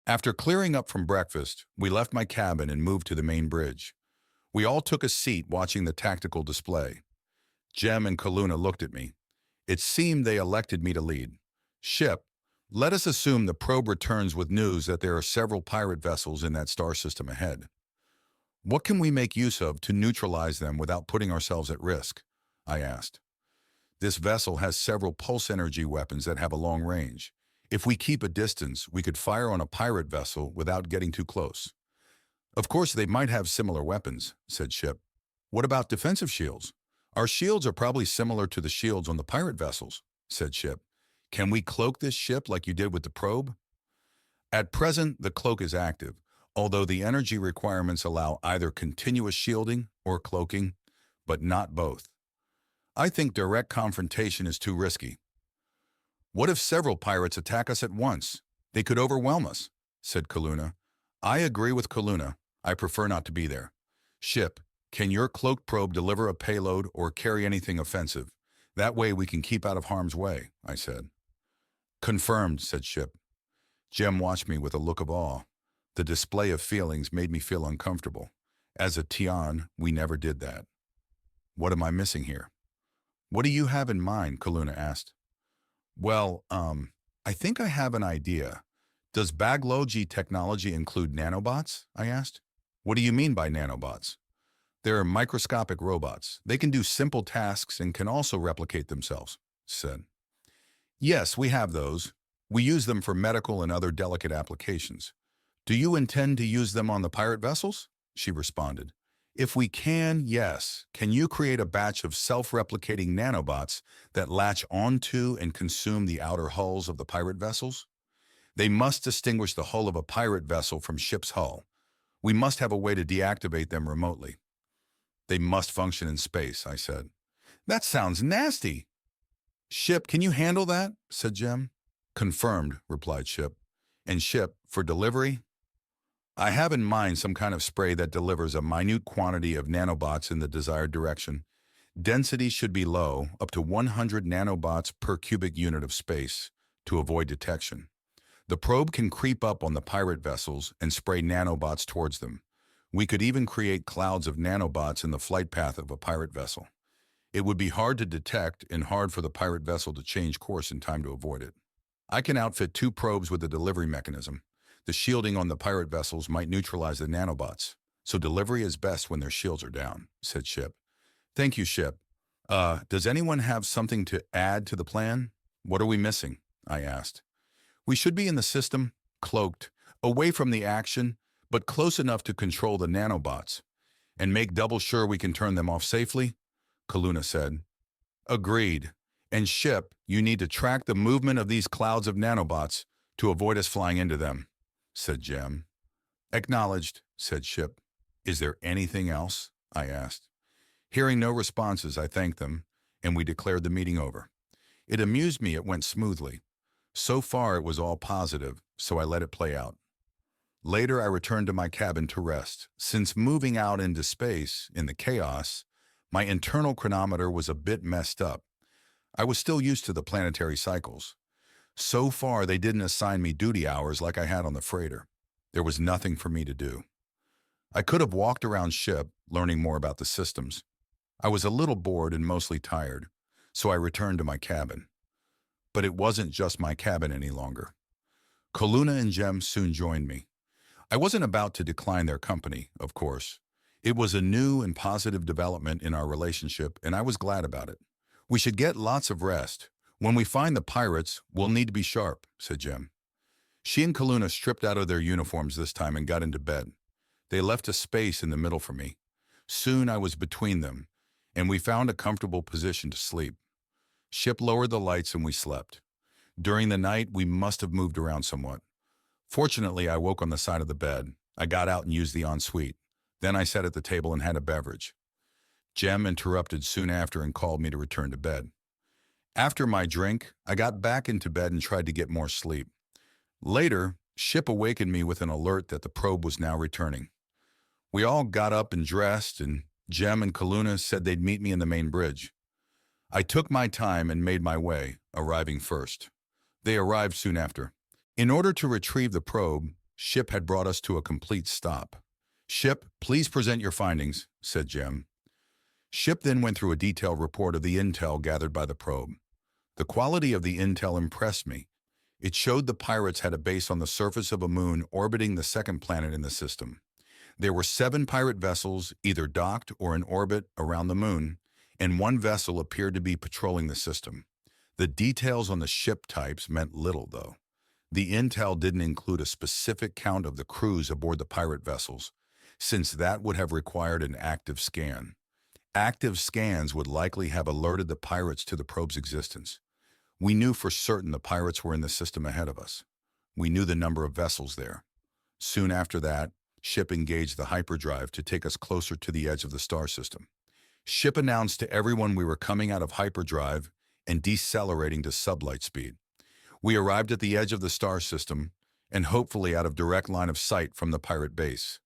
After clearing up from breakfast, we left my cabin and moved to the main bridge. We all took a seat watching the tactical display. Jem and Kaluna looked at me. It seemed they elected me to lead. Ship, let us assume the probe returns with news that there are several pirate vessels in that star system ahead. What can we make use of to neutralize them without putting ourselves at risk? I asked. This vessel has several pulse energy weapons that have a long range. If we keep a distance, we could fire on a pirate vessel without getting too close. Of course, they might have similar weapons, said Ship. What about defensive shields? Our shields are probably similar to the shields on the pirate vessels, said Ship. Can we cloak this ship like you did with the probe? At present, the cloak is active, although the energy requirements allow either continuous shielding or cloaking, but not both. I think direct confrontation is too risky. What if several pirates attack us at once? They could overwhelm us, said Kaluna. I agree with Kaluna. I prefer not to be there. Ship, can your cloaked probe deliver a payload or carry anything offensive? That way we can keep out of harm's way, I said. Confirmed, said Ship. Jem watched me with a look of awe. The display of feelings made me feel uncomfortable. As a Tian, we never did that. What am I missing here? What do you have in mind? Kaluna asked. Well, I think I have an idea. Does Baglogi technology include nanobots? I asked. What do you mean by nanobots? They're microscopic robots. They can do simple tasks and can also replicate themselves, said. Yes, we have those. We use them for medical and other delicate applications. Do you intend to use them on the pirate vessels? She responded. If we can, yes. Can you create a batch of self-replicating nanobots that latch onto and consume the outer hulls of the pirate vessels? They must distinguish the hull of a pirate vessel from ship's hull. We must have a way to deactivate them remotely. They must function in space, I said. That sounds nasty. Ship, can you handle that? Said Jem. Confirmed, replied Ship. And Ship, for delivery? I have in mind some kind of spray that delivers a minute quantity of nanobots in the desired direction. Density should be low, up to 100 nanobots per cubic unit of space, to avoid detection. The probe can creep up on the pirate vessels and spray nanobots towards them. We could even create clouds of nanobots in the flight path of a pirate vessel. It would be hard to detect and hard for the pirate vessel to change course in time to avoid it. I can outfit 2 probes with a delivery mechanism. The shielding on the pirate vessels might neutralize the nanobots, so delivery is best when their shields are down, said Ship. Thank you, Ship. Does anyone have something to add to the plan? What are we missing? I asked. We should be in the system, cloaked, away from the action, but close enough to control the nanobots, and make double sure we can turn them off safely, Kaluna said. Agreed. And Ship, you need to track the movement of these clouds of nanobots to avoid us flying into them, said Jem. Acknowledged, said Ship. Is there anything else? I asked. Hearing no responses, I thanked them, and we declared the meeting over. It amused me it went smoothly. So far it was all positive, so I let it play out. Later I returned to my cabin to rest. Since moving out into space, in the chaos, my internal chronometer was a bit messed up. I was still used to the planetary cycles. So far, they didn't assign me duty hours like I had on the freighter. There was nothing for me to do. I could have walked around ship, learning more about the systems. I was a little bored and mostly tired, so I returned to my cabin. But it wasn't just my cabin any longer. Kaluna and Jem soon joined me. I wasn't about to decline their company, of course. It was a new and positive development in our relationship, and I was glad about it. We should get lots of rest. When we find the pirates, we'll need to be sharp, said Jem. She and Kaluna stripped out of their uniforms this time and got into bed. They left a space in the middle for me. Soon I was between them, and we found a comfortable position to sleep. Ship lowered the lights and we slept. During the night, we must have moved around somewhat. Fortunately, I woke on the side of the bed. I got out and used the ensuite. Then I sat at the table and had a beverage. Jem interrupted soon after and called me to return to bed. After my drink, I got back into bed and tried to get more sleep. Later, Ship awakened me with an alert that the probe was now returning. We all got up and dressed, and Jem and Kaluna said they'd meet me in the main bridge. I took my time and made my way, arriving first. They arrived soon after. In order to retrieve the probe, Ship had brought us to a complete stop. "Ship, please present your findings," said Jem. Ship then went through a detailed report of the intel gathered by the probe. The quality of the intel impressed me. It showed the pirates had a base on the surface of a moon orbiting the second planet in the system. There were 7 pirate vessels either docked or in orbit around the moon, and 1 vessel appeared to be patrolling the system. The details on the ship types meant little, though. The intel didn't include a specific count of the crews aboard the pirate vessels, since that would have required an active scan. Active scans would likely have alerted the pirates to the probe's existence. We knew for certain the pirates were in the system ahead of us. We knew the number of vessels there. Soon after that, Ship engaged the hyperdrive to take us closer to the edge of the star system. Ship announced to everyone we were coming out of hyperdrive and decelerating to sublight speed. We arrived at the edge of the star system and hopefully out of direct line of sight from the pirate base.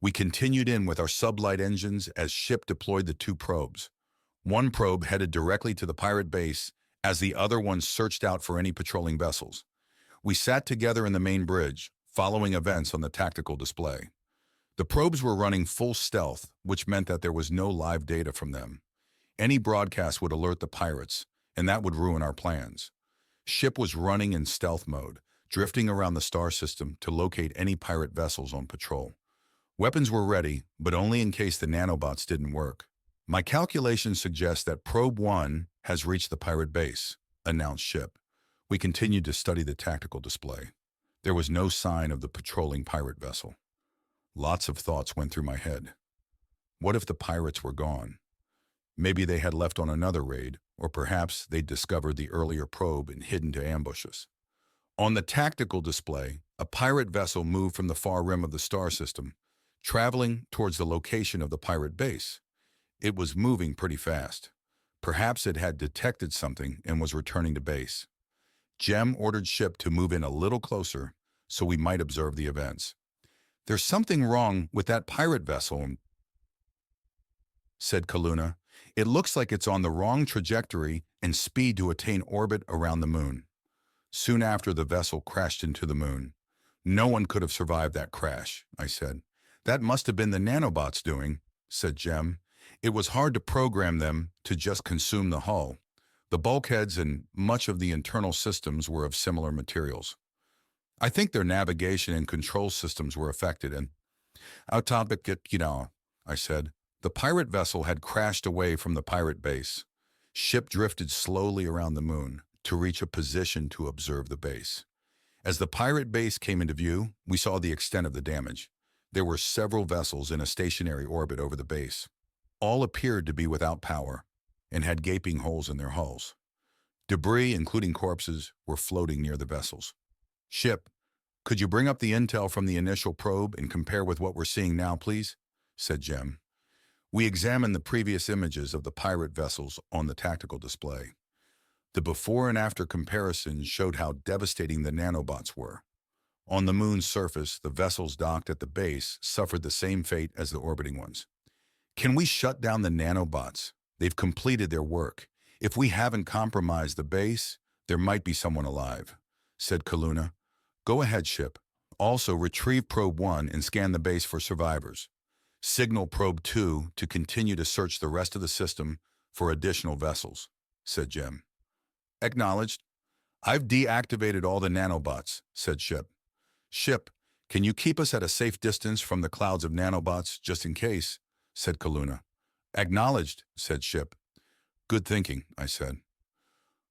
We continued in with our sublight engines as Ship deployed the 2 probes. One probe headed directly to the pirate base as the other one searched out for any patrolling vessels. We sat together in the main bridge, following events on the tactical display. The probes were running full stealth, which meant that there was no live data from them. Any broadcast would alert the pirates, and that would ruin our plans. Ship was running in stealth mode, drifting around the star system to locate any pirate vessels on patrol. Weapons were ready, but only in case the nanobots didn't work. "My calculations suggest that Probe 1 has reached the pirate base," announced Ship. We continued to study the tactical display. There was no sign of the patrolling pirate vessel. Lots of thoughts went through my head. What if the pirates were gone? Maybe they had left on another raid, or perhaps they'd discovered the earlier probe and hidden to ambush us. On the tactical display, a pirate vessel moved from the far rim of the star system, traveling towards the location of the pirate base. It was moving pretty fast. Perhaps it had detected something and was returning to base. Jem ordered Ship to move in a little closer so we might observe the events. "There's something wrong with that pirate vessel," said Kaluna. "It looks like it's on the wrong trajectory and speed to attain orbit around the moon." Soon after, the vessel crashed into the moon. "No one could have survived that crash," I said. "That must have been the nanobots doing," said Jem. "It was hard to program them to just consume the hull. The bulkheads and much of the internal systems were of similar materials. I think their navigation and control systems were affected and—" "Ch.9, I said. The pirate vessel had crashed away from the pirate base. Ship drifted slowly around the moon to reach a position to observe the base. As the pirate base came into view, we saw the extent of the damage. There were several vessels in a stationary orbit over the base. All appeared to be without power and had gaping holes in their hulls. Debris, including corpses, were floating near the vessels. "Ship, could you bring up the intel from the initial probe and compare with what we're seeing now, please?" said Jem. We examined the previous images of the pirate vessels on the tactical display. The before and after comparisons showed how devastating the nanobots were. On the moon's surface, the vessels docked at the base suffered the same fate as the orbiting ones. "Can we shut down the nanobots? They've completed their work. If we haven't compromised the base, there might be someone alive," said Kaluna. "Go ahead, Ship. Also, retrieve Probe 1 and scan the base for survivors. Signal Probe 2 to continue to search the rest of the system for additional vessels," said Jem. "Acknowledged. I've deactivated all the nanobots," said Ship. "Ship, can you keep us at a safe distance from the clouds of nanobots just in case?" said Kaluna. "Acknowledged," said Ship. "Good thinking," I said.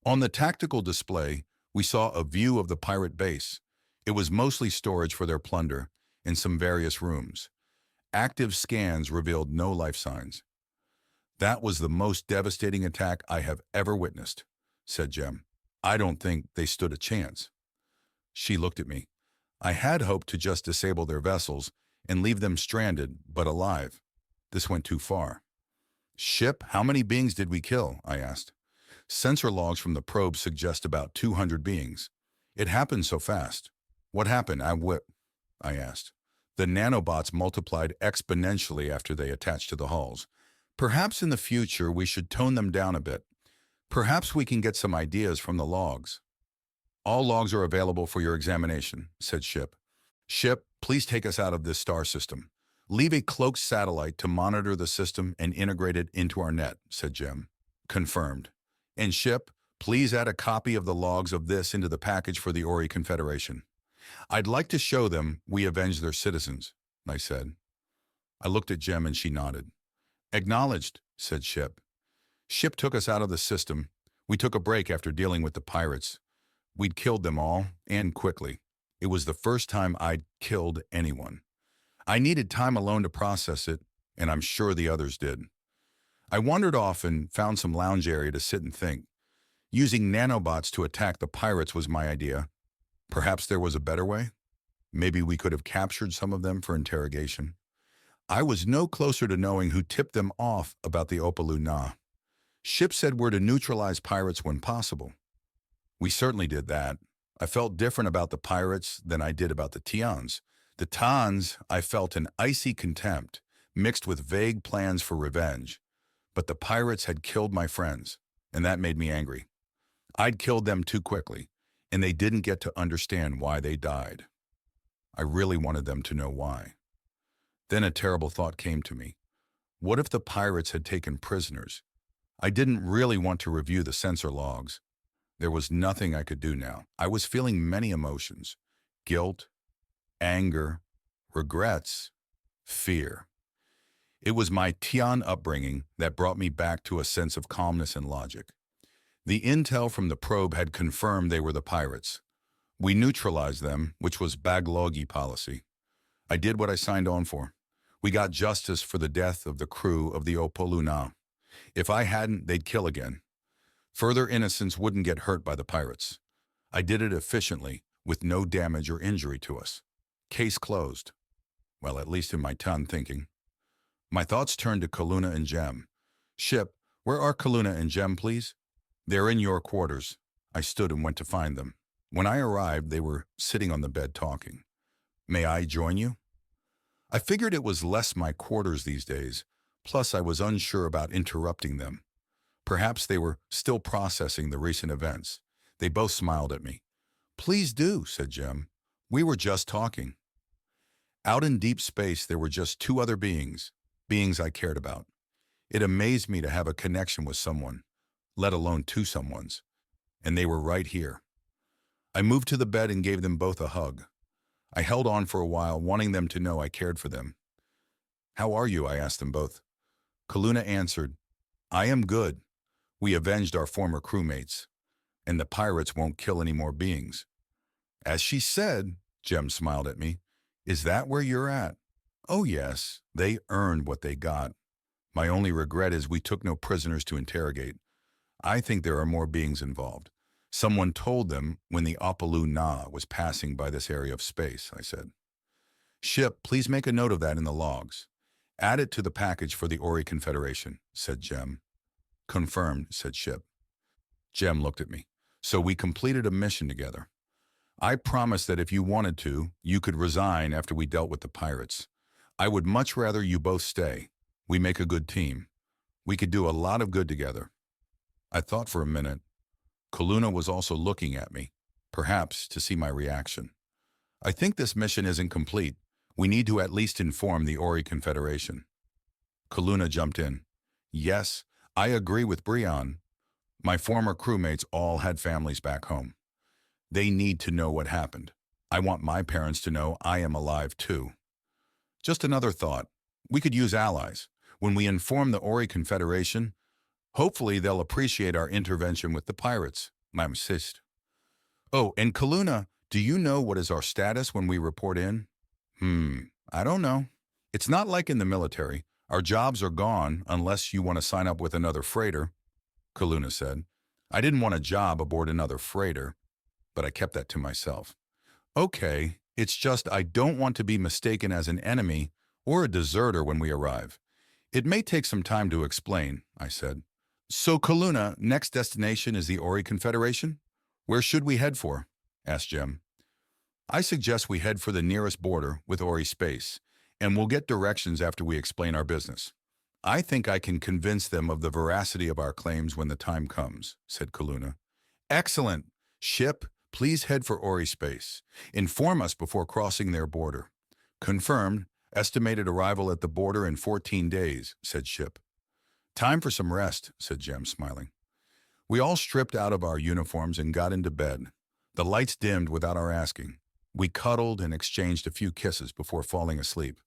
On the tactical display, we saw a view of the pirate base. It was mostly storage for their plunder in some various rooms. Active scans revealed no life signs. "That was the most devastating attack I have ever witnessed," said Jem. "I don't think they stood a chance." She looked at me. "I had hoped to just disable their vessels and leave them stranded, but alive. This went too far." "Ship, how many beings did we kill?" I asked. "Sensor logs from the probe suggest about 200 beings. It happened so fast." "What happened?" I asked. "The nanobots multiplied exponentially after they attached to the hulls. Perhaps in the future we should tone them down a bit. Perhaps we can get some ideas from the logs." "All logs are available for your examination," said Ship. Ship, please take us out of this star system. Leave a cloaked satellite to monitor the system and integrate it into our net, said Jem. Confirmed. And Ship, please add a copy of the logs of this into the package for the Ori Confederation. I'd like to show them we avenged their citizens, I said. I looked at Jem and she nodded. Acknowledged, said Ship. Ship took us out of the system. We took a break after dealing with the pirates. We'd killed them all, and quickly. It was the first time I'd killed anyone. I needed time alone to process it, and I'm sure the others did. I wandered off and found some lounge area to sit and think. Using nanobots to attack the pirates was my idea. Perhaps there was a better way? Maybe we could have captured some of them for interrogation. I was no closer to knowing who tipped them off about the Opalu Na. Ship said we're to neutralize pirates when possible. We certainly did that. I felt different about the pirates than I did about the Tians. The Tans, I felt an icy contempt, mixed with vague plans for revenge. But the pirates had killed my friends, and that made me angry. I'd killed them too quickly, and they didn't get to understand why they died. I really wanted them to know why. Then a terrible thought came to me. What if the pirates had taken prisoners? I didn't really want to review the sensor logs. There was nothing I could do now. I was feeling many emotions: guilt, anger, regrets, fear. It was my Tian upbringing that brought me back to a sense of calmness and logic. The intel from the probe had confirmed they were the pirates. We neutralized them, which was Baglogi policy. I did what I signed on for. We got justice for the death of the crew of the Opalu Na. If I hadn't, they'd kill again. Further innocents wouldn't get hurt by the pirates. I did it efficiently, with no damage or injury to us. Case closed. Well, at least in my ton thinking. My thoughts turned to Kaluna and Jem. Ship, where are Kaluna and Jem, please? They're in your quarters. I stood and went to find them. When I arrived, they were sitting on the bed talking. May I join you? I figured it was less my quarters these days, plus I was unsure about interrupting them. Perhaps they were still processing the recent events. They both smiled at me. Please do, said Jem. We were just talking. Out in deep space, there were just two other beings I cared about. It amazed me to have a connection with someone, let alone two someones, and they were right here. I moved to the bed and gave them both a hug. I held on for a while, wanting them to know I cared for them. How are you? I asked them both. Kaluna answered, I am good. We avenged our former crewmates, and the pirates won't kill any more beings. As she said, Jem smiled at me, is that where you're at? Oh yes, they earned what they got. My only regret is we took no prisoners to interrogate. I think there are more beings involved. Someone told them when the Opalu Na was passing by this area of space, I said. Ship, please make a note of that in the logs. Add it to the package for the Ori Confederation, said Jem. Confirmed, said Ship. Jem looked at me. So we completed a mission together. I promised that if you wanted to, you could resign after we dealt with the pirates. I would much rather you both stay. We make a good team. We could do a lot of good together. I thought for a minute. Kaluna was also looking at me, perhaps to see my reaction. I think this mission isn't complete. We need to at least inform the Ori Confederation. Kaluna jumped in. Yes, I agree with Brian. My former crewmates all had families back home. They need to know what happened. I want my parents to know I am alive too. Just another thought. We could use allies. When we inform the Ori Confederation, hopefully they'll appreciate our intervention with the pirates, I insist. Oh, and Kaluna, do you know what is our status when we report in? I don't know. It's not like in the military. Our jobs are gone unless you want to sign up with another freighter, Kaluna said. I didn't want a job aboard another freighter, but I kept that to myself. Okay, it's just I don't want to be mistaken as an enemy or a deserter when we arrive. It may take some time to explain, I said. So Kaluna, next destination is the Ori Confederation? Where should we head for? Asked Jem. I suggest we head for the nearest border with Ori Space, and we'll get directions after we explain our business. I think I can convince them of the veracity of our claims when the time comes, said Kaluna. Excellent. Ship, Please head for Ori space. Inform us before crossing their border. Confirmed. Estimated arrival at the border in 14 days, said Ship. Time for some rest, said Jem, smiling. We all stripped out of our uniforms and got into bed. The lights dimmed without our asking. We cuddled and exchanged a few kisses before falling asleep.